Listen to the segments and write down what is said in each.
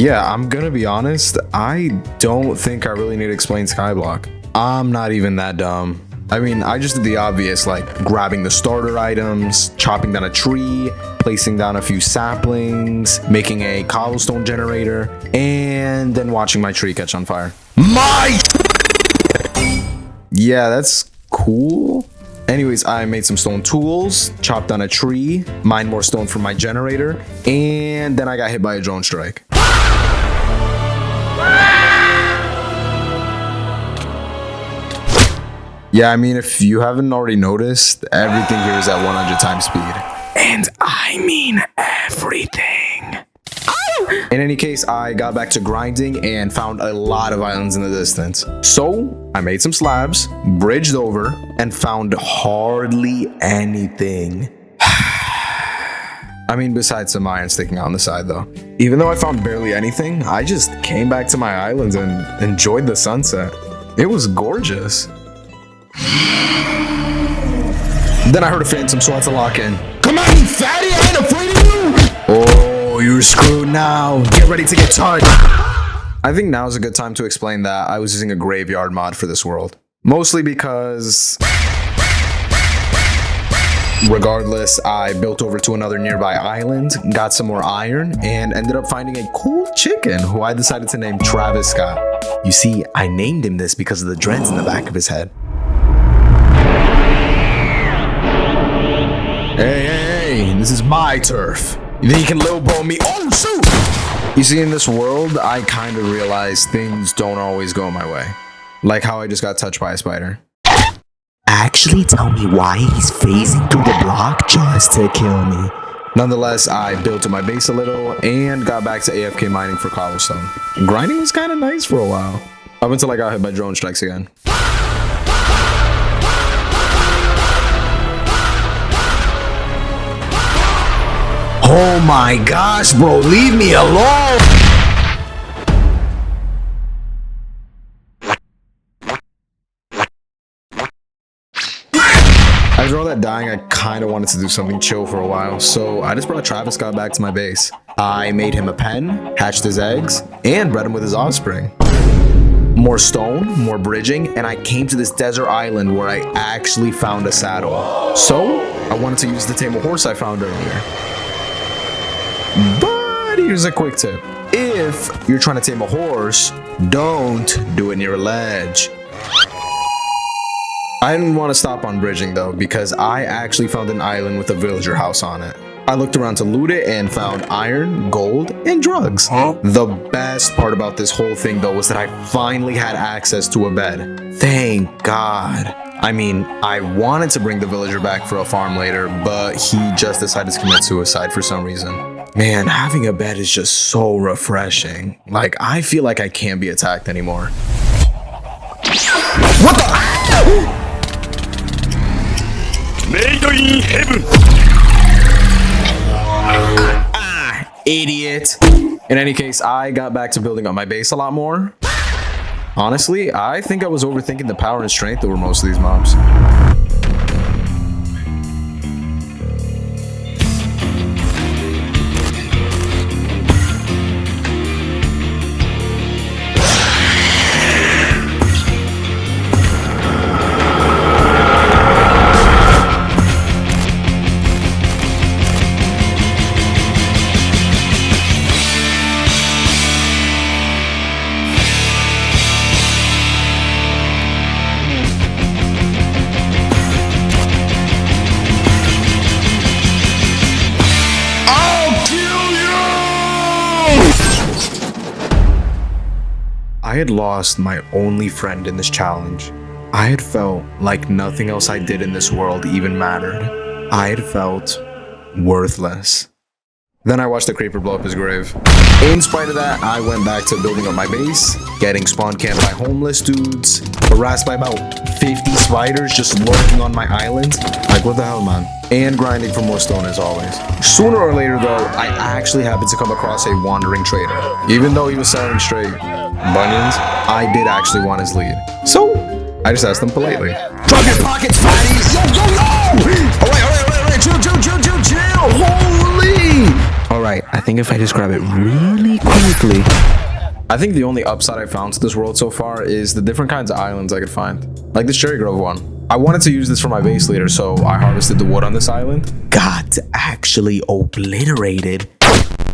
Yeah, I'm gonna be honest, I don't think I really need to explain Skyblock. I'm not even that dumb. I mean, I just did the obvious, like grabbing the starter items, chopping down a tree, placing down a few saplings, making a cobblestone generator, and then watching my tree catch on fire. Yeah, that's cool. Anyways, I made some stone tools, chopped down a tree, mined more stone for my generator, and then I got hit by a drone strike. Yeah, I mean, if you haven't already noticed, everything here is at 100 times speed. And I mean everything. In any case, I got back to grinding and found a lot of islands in the distance. So I made some slabs, bridged over, and found hardly anything. I mean, besides some iron sticking out on the side though. Even though I found barely anything, I just came back to my island and enjoyed the sunset. It was gorgeous. Then I heard a phantom, so I had to lock in. Come on, you fatty, I ain't afraid of you! Oh, you're screwed now. Get ready to get touched. I think now is a good time to explain that I was using a graveyard mod for this world. Mostly because... regardless, I built over to another nearby island, got some more iron, and ended up finding a cool chicken who I decided to name Travis Scott. You see, I named him this because of the dreads in the back of his head. Hey, this is my turf. You think you can lowball me? Oh, shoot! You see, in this world, I kind of realized things don't always go my way. Like how I just got touched by a spider. Actually, tell me why he's phasing through the block just to kill me. Nonetheless, I built up my base a little and got back to AFK mining for cobblestone. Grinding was kind of nice for a while. Up until I got hit by drone strikes again. Oh my gosh, bro, leave me alone! After all that dying, I kind of wanted to do something chill for a while, so I just brought Travis Scott back to my base. I made him a pen, hatched his eggs, and bred him with his offspring. More stone, more bridging, and I came to this desert island where I actually found a saddle. So, I wanted to use the tame a horse I found earlier. But here's a quick tip. If you're trying to tame a horse, don't do it near a ledge. I didn't want to stop on bridging though, because I actually found an island with a villager house on it. I looked around to loot it and found iron, gold, and drugs. The best part about this whole thing though was that I finally had access to a bed. Thank God. I mean, I wanted to bring the villager back for a farm later, but he just decided to commit suicide for some reason. Man, having a bed is just so refreshing. Like, I feel like I can't be attacked anymore. What the? Made in heaven. Idiot. In any case, I got back to building up my base a lot more. Honestly, I think I was overthinking the power and strength over most of these mobs. I had lost my only friend in this challenge. I had felt like nothing else I did in this world even mattered. I had felt worthless. Then I watched the creeper blow up his grave. In spite of that, I went back to building up my base, getting spawn camped by homeless dudes, harassed by about 50 spiders just lurking on my island. Like, what the hell, man? And grinding for more stone as always. Sooner or later though, I actually happened to come across a wandering trader. Even though he was selling straight bunions, I did actually want his lead. So, I just asked him politely. Drop your pockets, fatties! Yo! Alright, chill! Holy! Alright, I think if I just grab it really quickly. I think the only upside I found to this world so far is the different kinds of islands I could find. Like this Cherry Grove one. I wanted to use this for my base later, so I harvested the wood on this island. Got actually obliterated.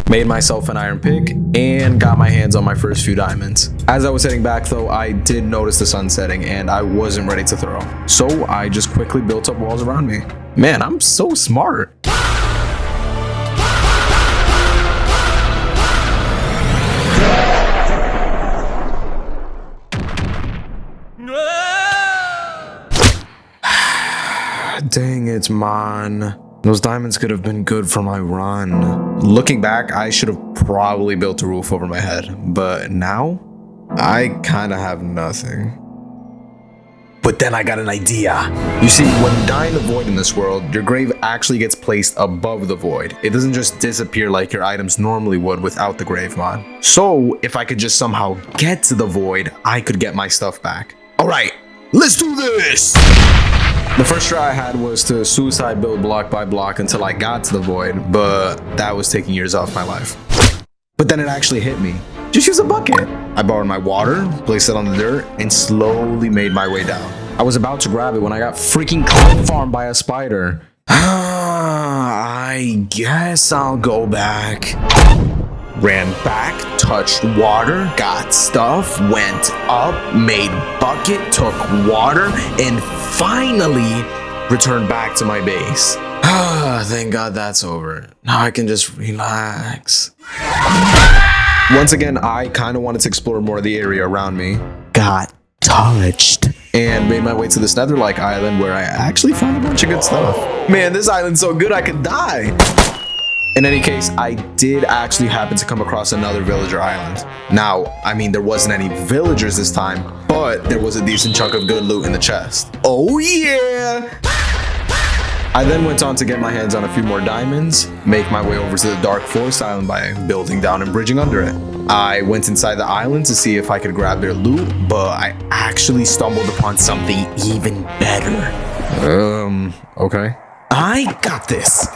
Made myself an iron pick, and got my hands on my first few diamonds. As I was heading back though, I did notice the sun setting, and I wasn't ready to throw. So I just quickly built up walls around me. Man, I'm so smart. Dang it, man. Those diamonds could have been good for my run. Looking back, I should have probably built a roof over my head, but now I kind of have nothing. But then I got an idea. You see, when you die in the void in this world, your grave actually gets placed above the void. It doesn't just disappear like your items normally would without the grave mod. So if I could just somehow get to the void, I could get my stuff back. All right, let's do this. The first try I had was to suicide build block by block until I got to the void, but that was taking years off my life. But then it actually hit me. Just use a bucket. I borrowed my water, placed it on the dirt, and slowly made my way down. I was about to grab it when I got freaking cloud farmed by a spider. I guess I'll go back. Ran back, touched water, got stuff, went up, made bucket, took water, and finally returned back to my base. Thank God that's over. Now I can just relax. Once again, I kind of wanted to explore more of the area around me. Got touched. And made my way to this Nether-like island where I actually found a bunch of good stuff. Man, this island's so good I could die. In any case, I did actually happen to come across another villager island. Now, I mean, there wasn't any villagers this time, but there was a decent chunk of good loot in the chest. Oh yeah! I then went on to get my hands on a few more diamonds, make my way over to the Dark Forest Island by building down and bridging under it. I went inside the island to see if I could grab their loot, but I actually stumbled upon something even better. Okay. I got this.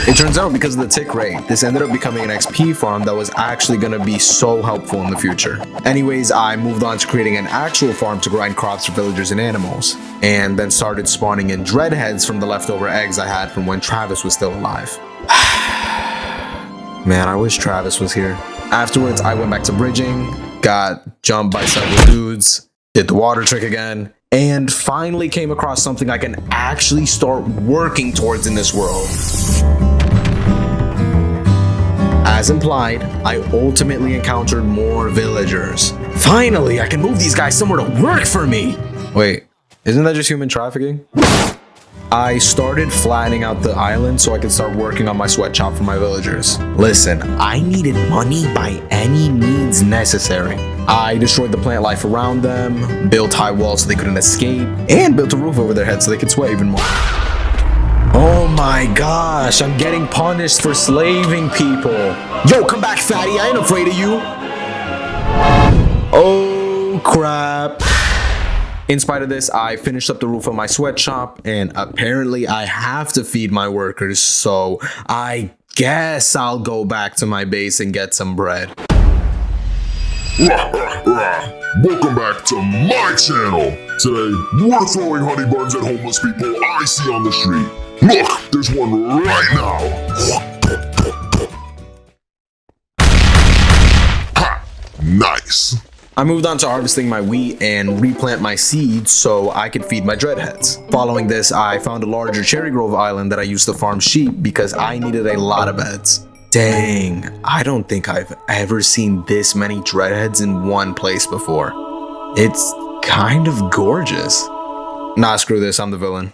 It turns out because of the tick rate, this ended up becoming an XP farm that was actually going to be so helpful in the future. Anyways, I moved on to creating an actual farm to grind crops for villagers and animals, and then started spawning in dreadheads from the leftover eggs I had from when Travis was still alive. Man, I wish Travis was here. Afterwards, I went back to bridging, got jumped by several dudes, did the water trick again, and finally came across something I can actually start working towards in this world. As implied, I ultimately encountered more villagers. Finally, I can move these guys somewhere to work for me! Wait, isn't that just human trafficking? I started flattening out the island so I could start working on my sweatshop for my villagers. Listen, I needed money by any means necessary. I destroyed the plant life around them, built high walls so they couldn't escape, and built a roof over their heads so they could sweat even more. Oh my gosh, I'm getting punished for slaving people. Yo, come back, fatty, I ain't afraid of you. Oh crap. In spite of this, I finished up the roof of my sweatshop, and apparently I have to feed my workers, so I guess I'll go back to my base and get some bread. Welcome back to my channel. Today, we're throwing honey buns at homeless people I see on the street. Look, there's one right now. Ha! Nice. I moved on to harvesting my wheat and replant my seeds so I could feed my dreadheads. Following this, I found a larger Cherry Grove island that I used to farm sheep because I needed a lot of beds. Dang, I don't think I've ever seen this many dreadheads in one place before. It's kind of gorgeous. Nah, screw this, I'm the villain.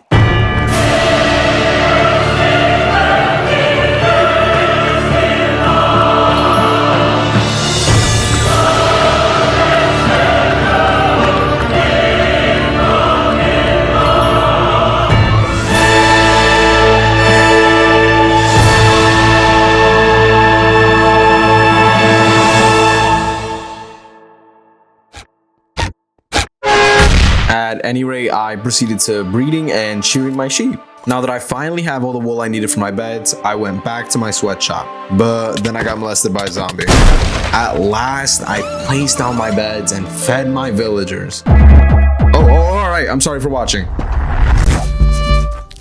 At any rate, I proceeded to breeding and shearing my sheep. Now that I finally have all the wool I needed for my beds, I went back to my sweatshop. But then I got molested by a zombie. At last, I placed down my beds and fed my villagers. Oh, alright, I'm sorry for watching.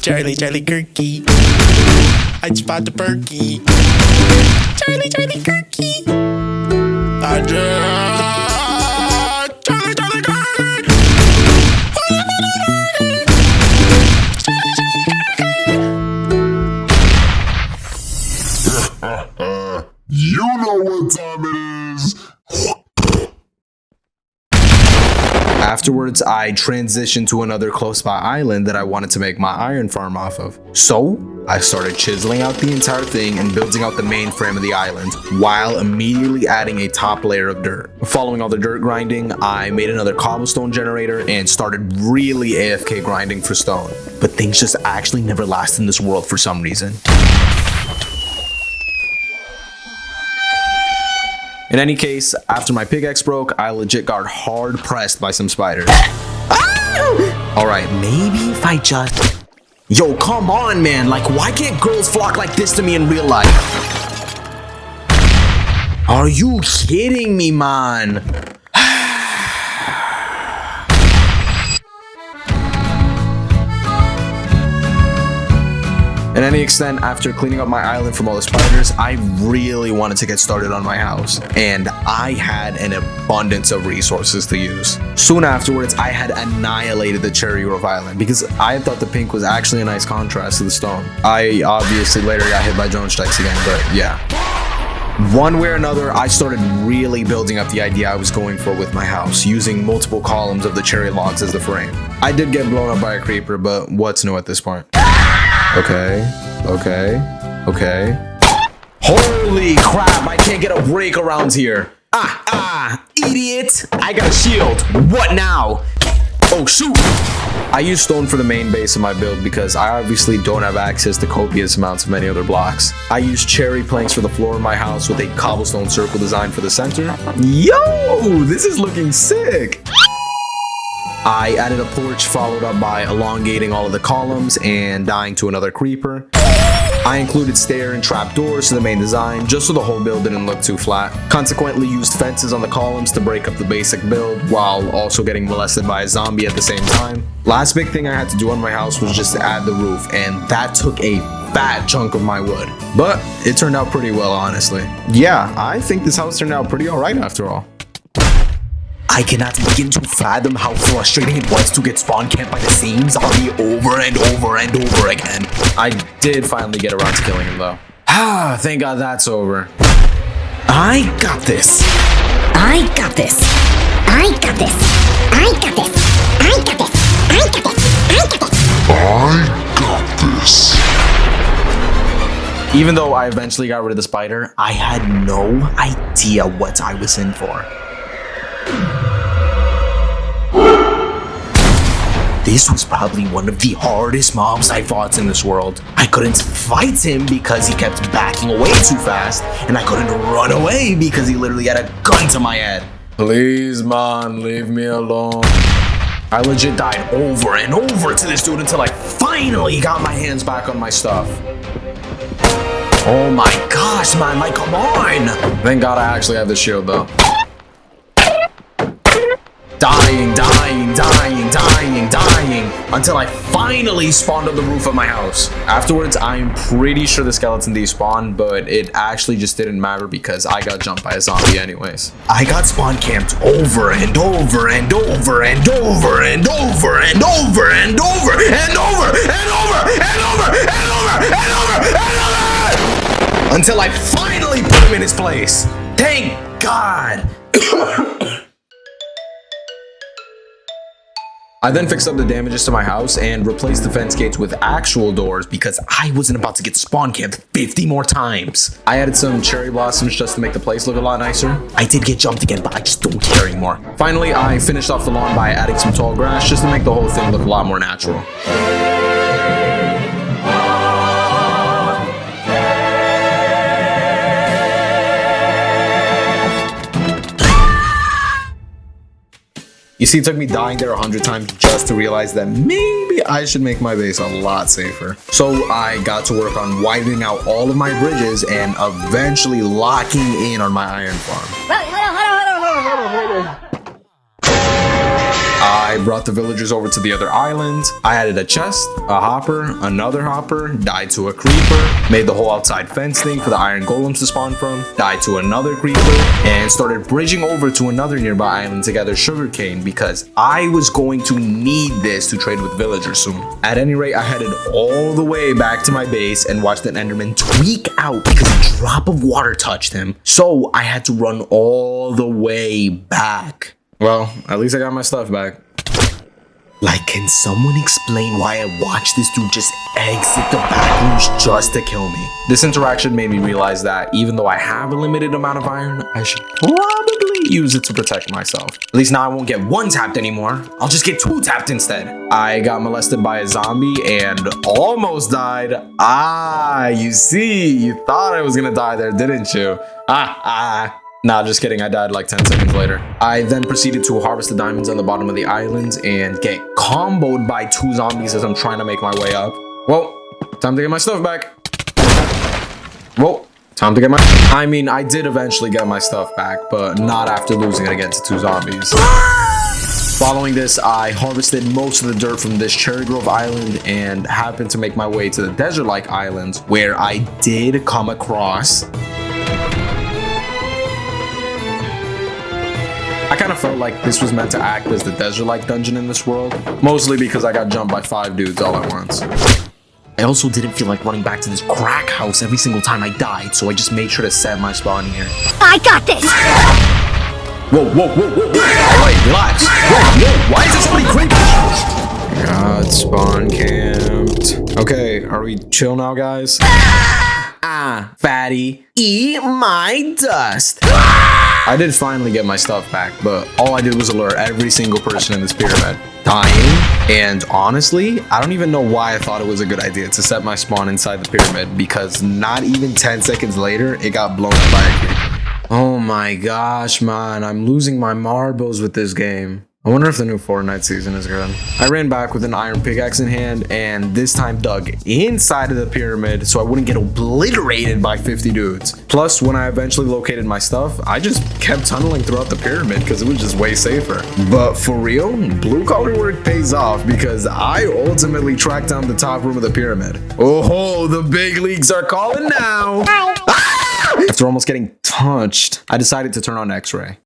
Charlie, Kirky. I spot the perky. Charlie, Kirky. I just Charlie, Kirky. You know what time it is. Afterwards, I transitioned to another close by island that I wanted to make my iron farm off of. So, I started chiseling out the entire thing and building out the main frame of the island, while immediately adding a top layer of dirt. Following all the dirt grinding, I made another cobblestone generator and started really AFK grinding for stone. But things just actually never last in this world for some reason. In any case, after my pickaxe broke, I legit got hard pressed by some spiders. Alright, maybe if I just... Yo, come on, man. Like, why can't girls flock like this to me in real life? Are you kidding me, man? In any extent, after cleaning up my island from all the spiders, I really wanted to get started on my house, and I had an abundance of resources to use. Soon afterwards, I had annihilated the cherry grove island because I had thought the pink was actually a nice contrast to the stone. I obviously later got hit by drone strikes again, but yeah. One way or another, I started really building up the idea I was going for with my house, using multiple columns of the cherry logs as the frame. I did get blown up by a creeper, but what's new at this point? Okay. Holy crap, I can't get a break around here. Idiot. I got a shield. What now? Oh, shoot. I use stone for the main base of my build because I obviously don't have access to copious amounts of many other blocks. I use cherry planks for the floor of my house with a cobblestone circle design for the center. Yo, this is looking sick. I added a porch followed up by elongating all of the columns and dying to another creeper. I included stair and trap doors to the main design just so the whole build didn't look too flat. Consequently, used fences on the columns to break up the basic build while also getting molested by a zombie at the same time. Last big thing I had to do on my house was just to add the roof, and that took a fat chunk of my wood. But it turned out pretty well, honestly. Yeah, I think this house turned out pretty alright after all. I cannot begin to fathom how frustrating it was to get spawn camped by the same zombie over and over and over again. I did finally get around to killing him though. Thank God that's over. I got this. I got this. I got this. I got this. I got this. I got this. I got this. I got this. Even though I eventually got rid of the spider, I had no idea what I was in for. This was probably one of the hardest mobs I fought in this world. I couldn't fight him because he kept backing away too fast, and I couldn't run away because he literally had a gun to my head. please man, leave me alone. I legit died over and over to this dude until I finally got my hands back on my stuff. Oh my gosh, man, like come on! Thank God I actually have the shield though. Dying until I finally spawned on the roof of my house. Afterwards, I'm pretty sure the skeleton despawned, but it actually just didn't matter because I got jumped by a zombie anyways. I got spawn camped over and over and over and over and over and over and over and over and over and over and over and over and over until I finally put him in his place. Thank God. I then fixed up the damages to my house and replaced the fence gates with actual doors because I wasn't about to get spawn camped 50 more times. I added some cherry blossoms just to make the place look a lot nicer. I did get jumped again, but I just don't care anymore. Finally, I finished off the lawn by adding some tall grass just to make the whole thing look a lot more natural. You see, it took me dying there 100 times just to realize that maybe I should make my base a lot safer. So I got to work on widening out all of my bridges and eventually locking in on my iron farm. I brought the villagers over to the other island. I added a chest, a hopper, another hopper, died to a creeper, made the whole outside fence thing for the iron golems to spawn from, died to another creeper, and started bridging over to another nearby island to gather sugarcane because I was going to need this to trade with villagers soon. At any rate, I headed all the way back to my base and watched an enderman tweak out because a drop of water touched him. So I had to run all the way back. Well, at least I got my stuff back. Like, can someone explain why I watched this dude just exit the back rooms just to kill me? This interaction made me realize that even though I have a limited amount of iron, I should probably use it to protect myself. At least now I won't get one tapped anymore. I'll just get two tapped instead. I got molested by a zombie and almost died. You see, you thought I was gonna die there, didn't you? Nah, just kidding. I died like 10 seconds later. I then proceeded to harvest the diamonds on the bottom of the island and get comboed by two zombies as I'm trying to make my way up. Well, time to get my stuff back. Well, time to get my... I did eventually get my stuff back, but not after losing it against two zombies. Following this, I harvested most of the dirt from this Cherry Grove island and happened to make my way to the desert-like islands where I did come across... I kind of felt like this was meant to act as the desert-like dungeon in this world, mostly because I got jumped by 5 dudes all at once. I also didn't feel like running back to this crack house every single time I died, so I just made sure to set my spawn here. I got this! Whoa. Alright, relax. Whoa, why is there so many creepers? God, spawn camped. Okay, are we chill now, guys? Fatty, eat my dust. I did finally get my stuff back, but all I did was alert every single person in this pyramid, dying, and honestly, I don't even know why I thought it was a good idea to set my spawn inside the pyramid, because not even 10 seconds later, it got blown up by a creeper. Oh my gosh, man, I'm losing my marbles with this game. I wonder if the new Fortnite season is good. I ran back with an iron pickaxe in hand and this time dug inside of the pyramid so I wouldn't get obliterated by 50 dudes. Plus, when I eventually located my stuff, I just kept tunneling throughout the pyramid because it was just way safer. But for real, blue collar work pays off because I ultimately tracked down the top room of the pyramid. Oh, the big leagues are calling now. After almost getting touched, I decided to turn on X-ray.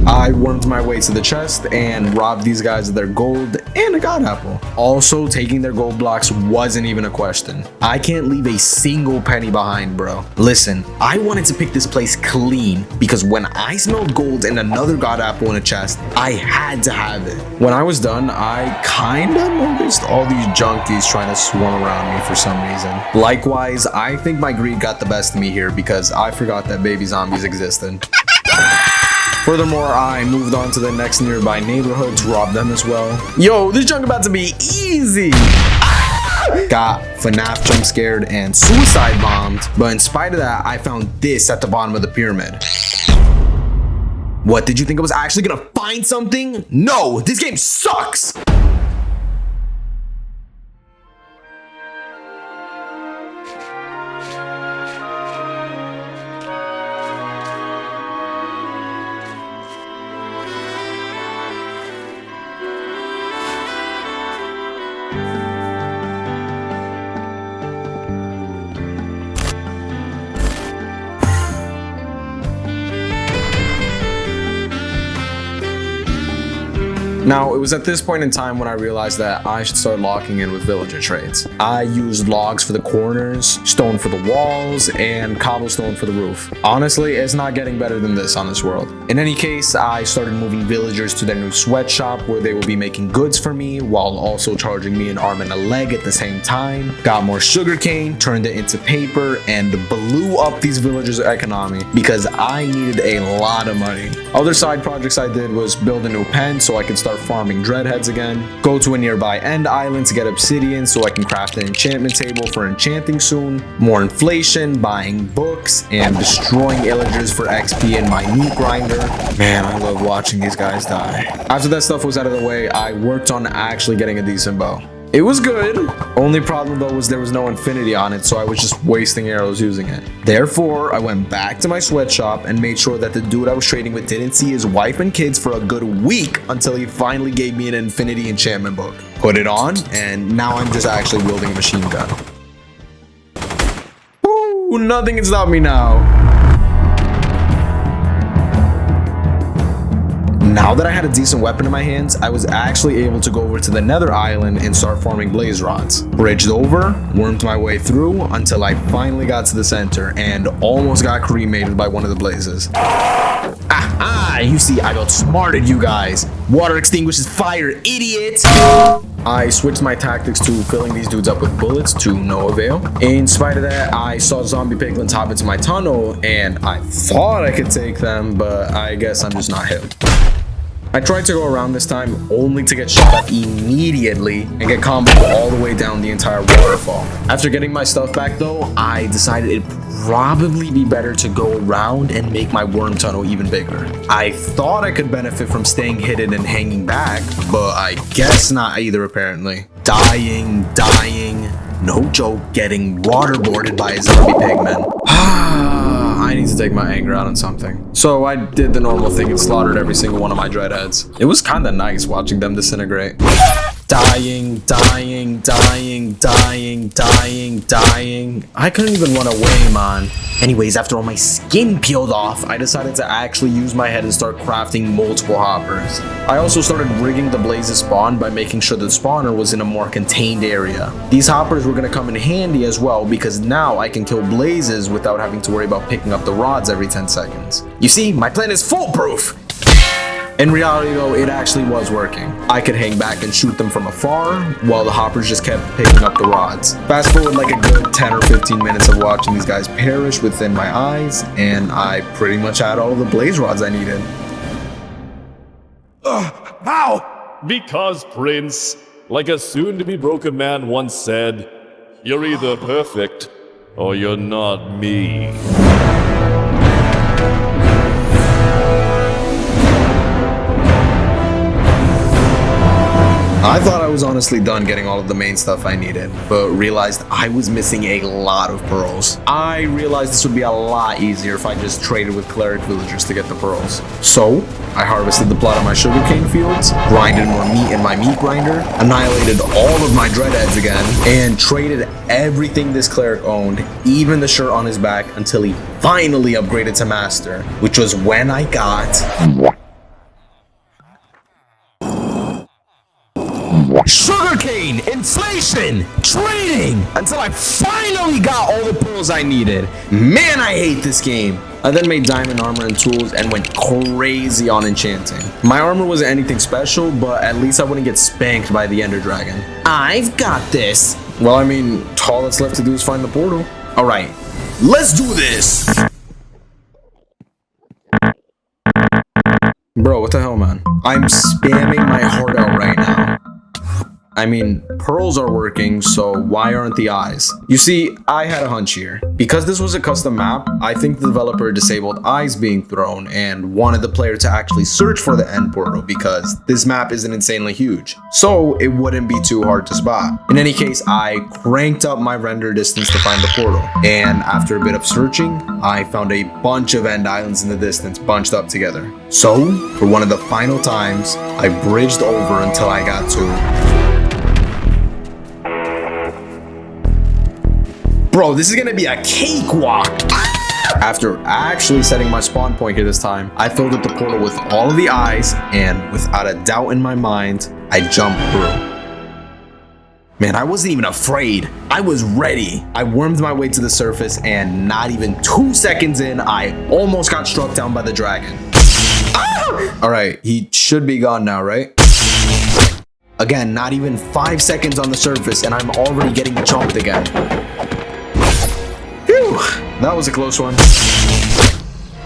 I wormed my way to the chest and robbed these guys of their gold and a god apple. Also, taking their gold blocks wasn't even a question. I can't leave a single penny behind, bro. Listen, I wanted to pick this place clean because when I smelled gold and another god apple in a chest, I had to have it. When I was done, I kinda noticed all these junkies trying to swarm around me for some reason. Likewise, I think my greed got the best of me here because I forgot that baby zombies existed. Furthermore, I moved on to the next nearby neighborhood to rob them as well. Yo, this junk about to be easy! Got FNAF jump scared and suicide bombed, but in spite of that, I found this at the bottom of the pyramid. What, did you think I was actually gonna find something? No, this game sucks! Now, it was at this point in time when I realized that I should start locking in with villager trades. I used logs for the corners, stone for the walls, and cobblestone for the roof. Honestly, it's not getting better than this on this world. In any case, I started moving villagers to their new sweatshop where they will be making goods for me while also charging me an arm and a leg at the same time. Got more sugarcane, turned it into paper, and blew up these villagers' economy because I needed a lot of money. Other side projects I did was build a new pen so I could start start farming dreadheads again. Go to a nearby end island to get obsidian so I can craft an enchantment table for enchanting soon. More inflation, buying books, and destroying illagers for XP in my meat grinder. Man, I love watching these guys die. After that stuff was out of the way, I worked on actually getting a decent bow. It was good. Only problem though was there was no infinity on it, so I was just wasting arrows using it. Therefore, I went back to my sweatshop and made sure that the dude I was trading with didn't see his wife and kids for a good week until he finally gave me an infinity enchantment book. Put it on, and now I'm just actually wielding a machine gun. Woo! Nothing can stop me now. Now that I had a decent weapon in my hands, I was actually able to go over to the Nether island and start farming blaze rods. Bridged over, wormed my way through until I finally got to the center and almost got cremated by one of the blazes. You see, I outsmarted you guys. Water extinguishes fire, idiot! I switched my tactics to filling these dudes up with bullets to no avail. In spite of that, I saw zombie piglins hop into my tunnel and I thought I could take them, but I guess I'm just not him. I tried to go around this time only to get shot at immediately and get comboed all the way down the entire waterfall. After getting my stuff back though, I decided it'd probably be better to go around and make my worm tunnel even bigger. I thought I could benefit from staying hidden and hanging back, but I guess not either apparently. Dying, no joke, getting waterboarded by a zombie pigman. I need to take my anger out on something. So I did the normal thing and slaughtered every single one of my dreadheads. It was kind of nice watching them disintegrate. Dying. I couldn't even run away, man. Anyways, after all my skin peeled off, I decided to actually use my head and start crafting multiple hoppers. I also started rigging the blazes spawn by making sure the spawner was in a more contained area. These hoppers were going to come in handy as well because now I can kill blazes without having to worry about picking up the rods every 10 seconds. You see, my plan is foolproof! In reality though, it actually was working. I could hang back and shoot them from afar, while the hoppers just kept picking up the rods. Fast forward like a good 10 or 15 minutes of watching these guys perish within my eyes, and I pretty much had all the blaze rods I needed. How? Because, Prince, like a soon-to-be broken man once said, you're either perfect, or you're not me. I thought I was honestly done getting all of the main stuff I needed, but realized I was missing a lot of pearls. I realized this would be a lot easier if I just traded with cleric villagers to get the pearls. So, I harvested the plot of my sugarcane fields, grinded more meat in my meat grinder, annihilated all of my dreadheads again, and traded everything this cleric owned, even the shirt on his back, until he finally upgraded to master, which was when I got sugarcane, inflation, trading, until I finally got all the pearls I needed. Man, I hate this game. I then made diamond armor and tools and went crazy on enchanting. My armor wasn't anything special, but at least I wouldn't get spanked by the ender dragon. I've got this. Well, I mean, all that's left to do is find the portal. All right, let's do this. Bro, what the hell, man? I'm spamming my heart out right now. I mean, pearls are working, so why aren't the eyes? You see, I had a hunch here. Because this was a custom map, I think the developer disabled eyes being thrown and wanted the player to actually search for the end portal because this map isn't insanely huge. So it wouldn't be too hard to spot. In any case, I cranked up my render distance to find the portal. And after a bit of searching, I found a bunch of end islands in the distance bunched up together. So, for one of the final times, I bridged over until I got to... Bro, this is gonna be a cakewalk. After actually setting my spawn point here this time, I filled up the portal with all of the eyes, and without a doubt in my mind, I jumped through. Man, I wasn't even afraid. I was ready. I wormed my way to the surface, and not even 2 seconds in, I almost got struck down by the dragon. All right, he should be gone now, right? Again, not even 5 seconds on the surface, and I'm already getting jumped again. That was a close one.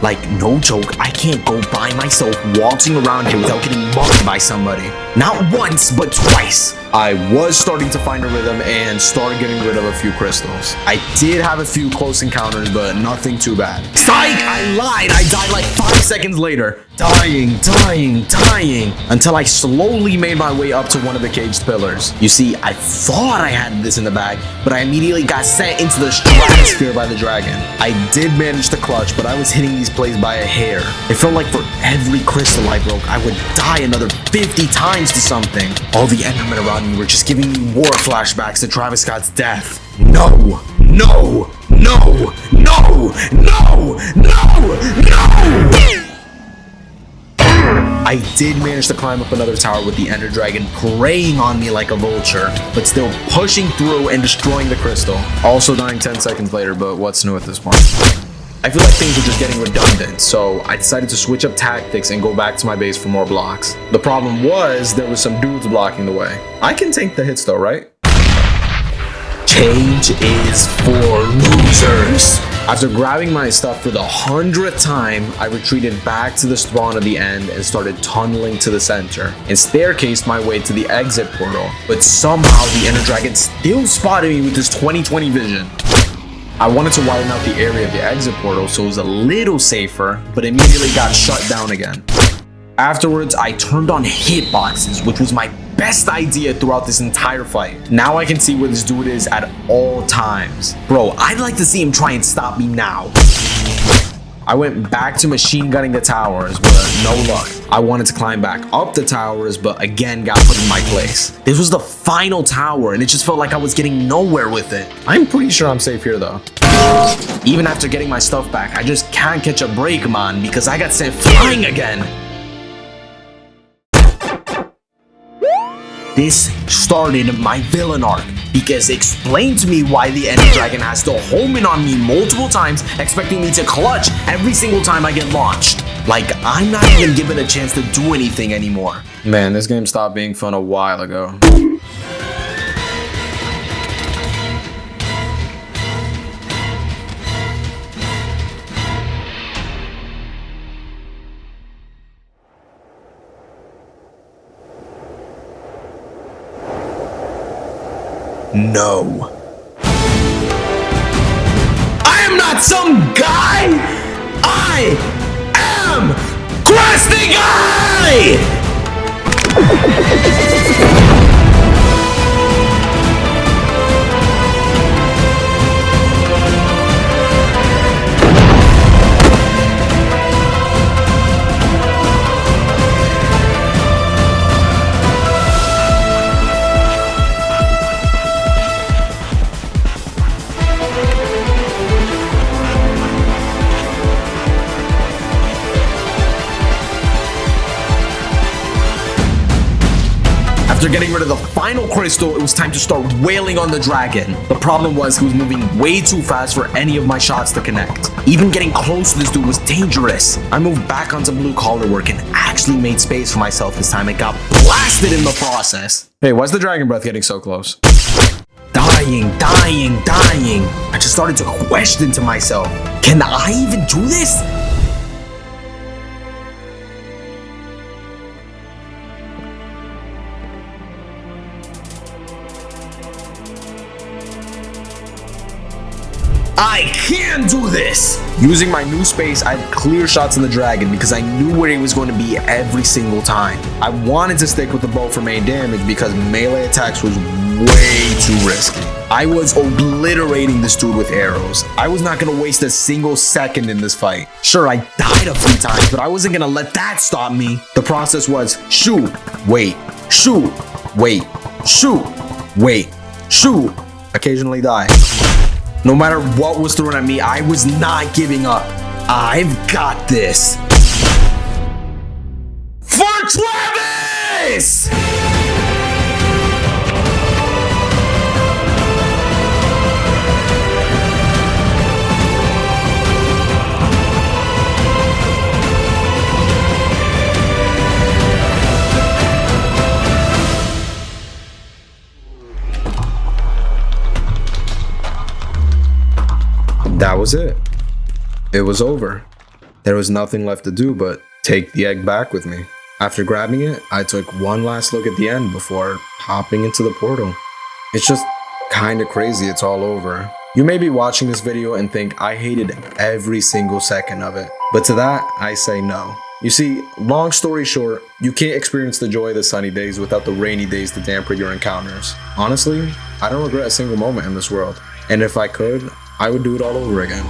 Like, no joke, I can't go by myself waltzing around here without getting mugged by somebody. Not once, but twice. I was starting to find a rhythm and started getting rid of a few crystals. I did have a few close encounters, but nothing too bad. Psych! I lied! I died like 5 seconds later. Dying, until I slowly made my way up to one of the caged pillars. You see, I thought I had this in the bag, but I immediately got sent into the stratosphere by the dragon. I did manage to clutch, but I was hitting these plays by a hair. It felt like for every crystal I broke, I would die another 50 times to something. All the Endermen around me were just giving me war flashbacks to Travis Scott's death. No! I did manage to climb up another tower with the Ender Dragon preying on me like a vulture, but still pushing through and destroying the crystal. Also dying 10 seconds later, but what's new at this point? I feel like things are just getting redundant, so I decided to switch up tactics and go back to my base for more blocks. The problem was, there was some dudes blocking the way. I can tank the hits though, right? Change is for losers. After grabbing my stuff for the 100th time, I retreated back to the spawn of the end and started tunneling to the center and staircased my way to the exit portal. But somehow the Ender Dragon still spotted me with his 20/20 vision. I wanted to widen out the area of the exit portal so it was a little safer, but immediately got shut down again. Afterwards, I turned on hitboxes, which was my best idea throughout this entire fight. Now I can see where this dude is at all times. Bro, I'd like to see him try and stop me now. I went back to machine gunning the towers, but no luck. I wanted to climb back up the towers, but again got put in my place. This was the final tower, and it just felt like I was getting nowhere with it. I'm pretty sure I'm safe here, though. Even after getting my stuff back, I just can't catch a break, man, because I got sent flying again. This started my villain arc, because explain to me why the Ender Dragon has to home in on me multiple times, expecting me to clutch every single time I get launched. Like, I'm not even given a chance to do anything anymore. Man, this game stopped being fun a while ago. No. I am not some guy! I am Crusty Guy! After getting rid of the final crystal, it was time to start wailing on the dragon. The problem was he was moving way too fast for any of my shots to connect. Even getting close to this dude was dangerous. I moved back onto blue collar work and actually made space for myself this time and got blasted in the process. Hey, why's the dragon breath getting so close? Dying. I just started to question to myself, can I even do this? I can do this! Using my new space, I had clear shots on the dragon because I knew where he was going to be every single time. I wanted to stick with the bow for main damage because melee attacks was way too risky. I was obliterating this dude with arrows. I was not going to waste a single second in this fight. Sure, I died a few times, but I wasn't going to let that stop me. The process was shoot, wait, shoot, wait, shoot, wait, shoot, occasionally die. No matter what was thrown at me, I was not giving up. I've got this. For Travis! That was it. It was over. There was nothing left to do but take the egg back with me. After grabbing it, I took one last look at the end before hopping into the portal. It's just kinda crazy it's all over. You may be watching this video and think I hated every single second of it, but to that, I say no. You see, long story short, you can't experience the joy of the sunny days without the rainy days to dampen your encounters. Honestly, I don't regret a single moment in this world, and if I could, I would do it all over again.